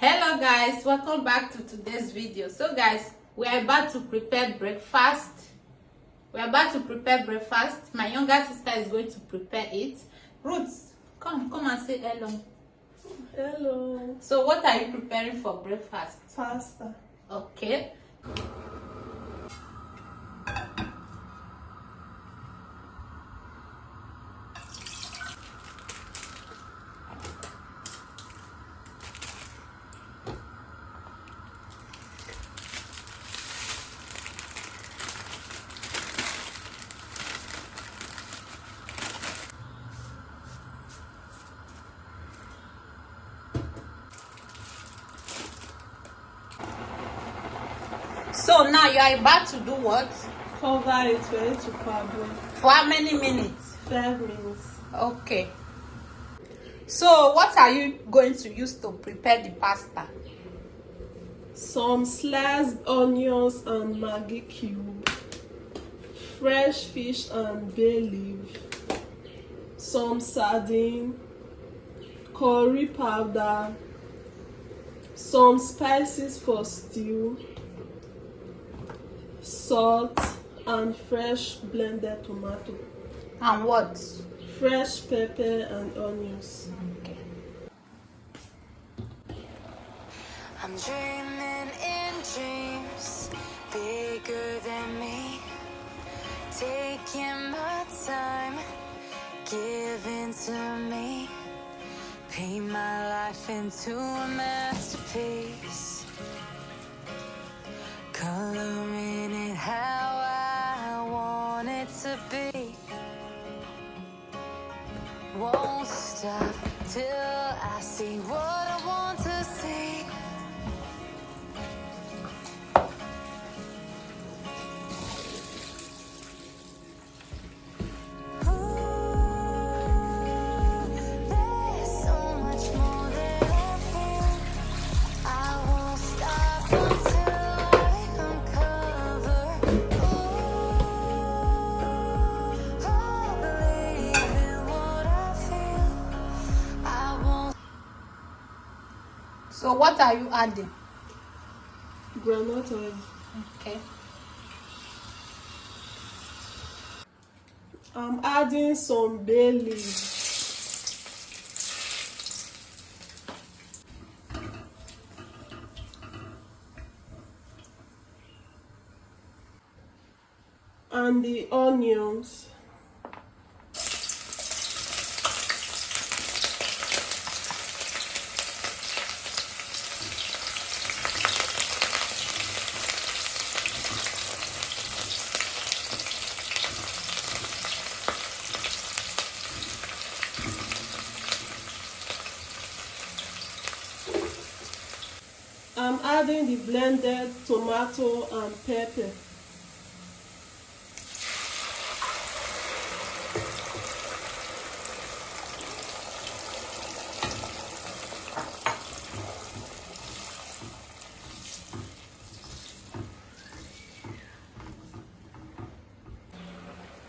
Hello guys, welcome back to today's video. So guys, we are about to prepare breakfast. My younger sister is going to prepare it. Ruth, come and say hello. Hello. So what are you preparing for breakfast? Pasta. Okay. So now you are about to do what? Cover it for it to parboil. For how many minutes? 5 minutes. Okay. So what are you going to use to prepare the pasta? Some sliced onions and Maggi cube. Fresh fish and bay leaf. Some sardine. Curry powder. Some spices for stew. Salt and fresh blended tomato. And what? Fresh pepper and onions. Okay. I'm dreaming in dreams bigger than me, taking my time, giving to me, paint my life into a masterpiece, coloring it how I want it to be. Won't stop till I see what I want to see. So what are you adding? Groundnut oil. Okay. I'm adding some bay leaf. And the onions. I'm adding the blended tomato and pepper.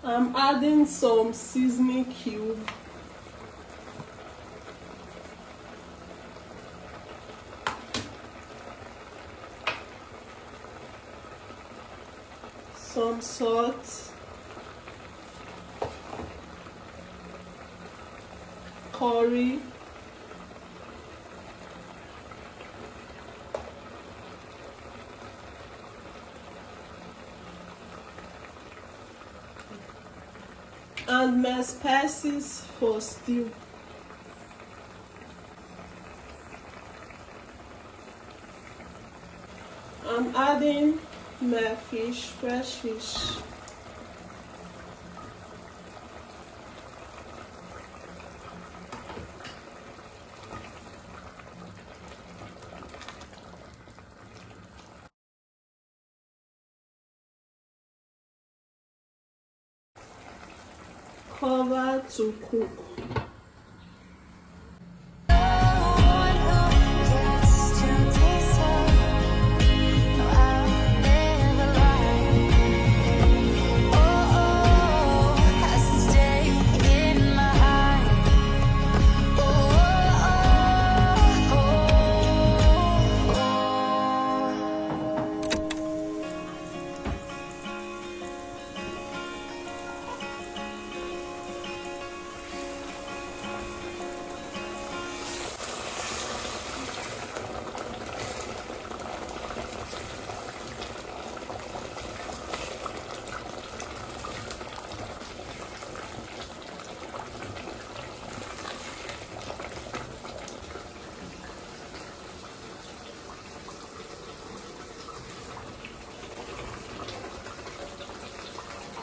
I'm adding some seasoning cube. Some salt, curry, and my spices for stew. I'm adding my fish, fresh fish. Cover to cook. Oh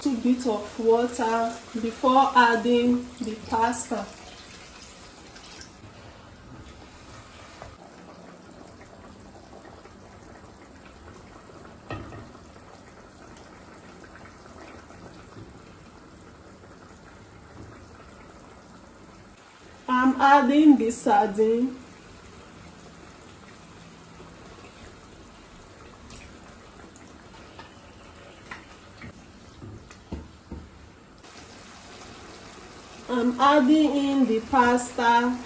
little bit of water before adding the pasta. I'm adding the sardine. I'm adding in the pasta.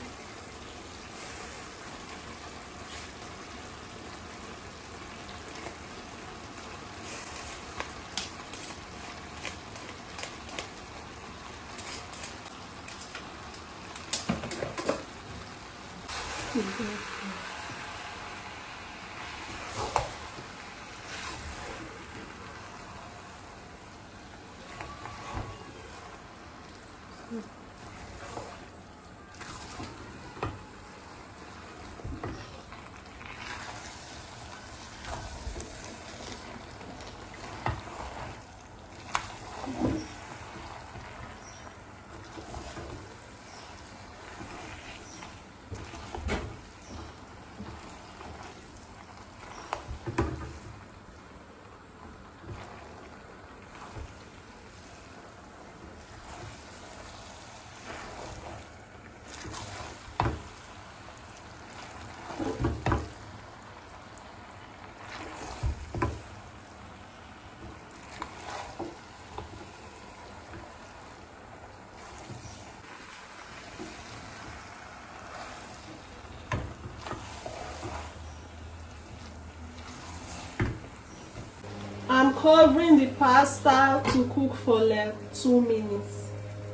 I'm covering the pasta to cook for like 2 minutes.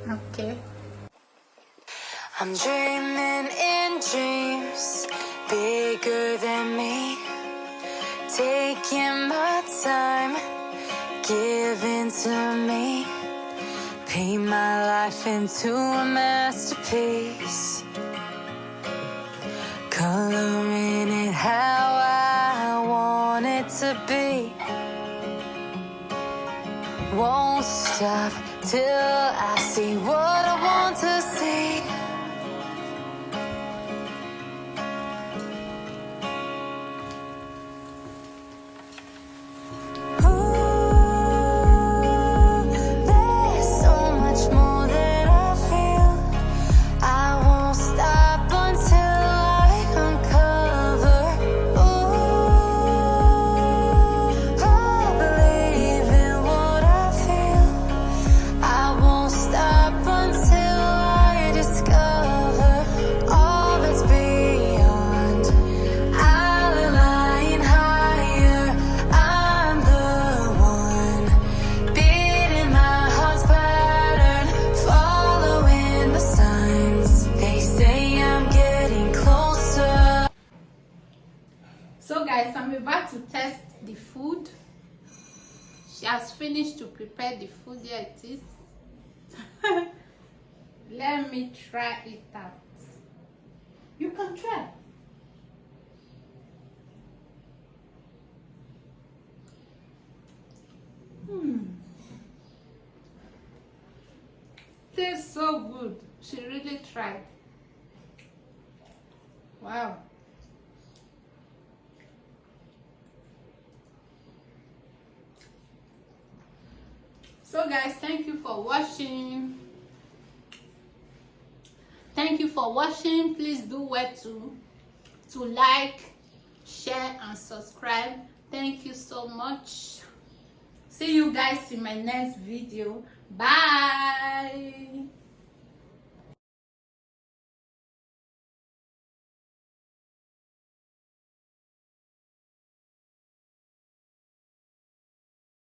Okay. I'm dreaming in dreams bigger than me, taking my time, giving to me, paint my life into a masterpiece, coloring it how I want it to be. Won't stop till I see what I want to see. There's so much more that I feel. I won't stop until I uncover. I believe in what I feel. I won't stop until I discover all that's beyond. I'll align higher. I'm the one beating my heart's pattern, following the signs. They say I'm getting closer. So guys, I'm about to test the food. She has finished to prepare the food. Here it is. Let me try it out. You can try. Tastes so good. She really tried. Wow. So guys, thank you for watching. Thank you for watching. Please do well to like, share and subscribe. Thank you so much. See you guys in my next video. Bye.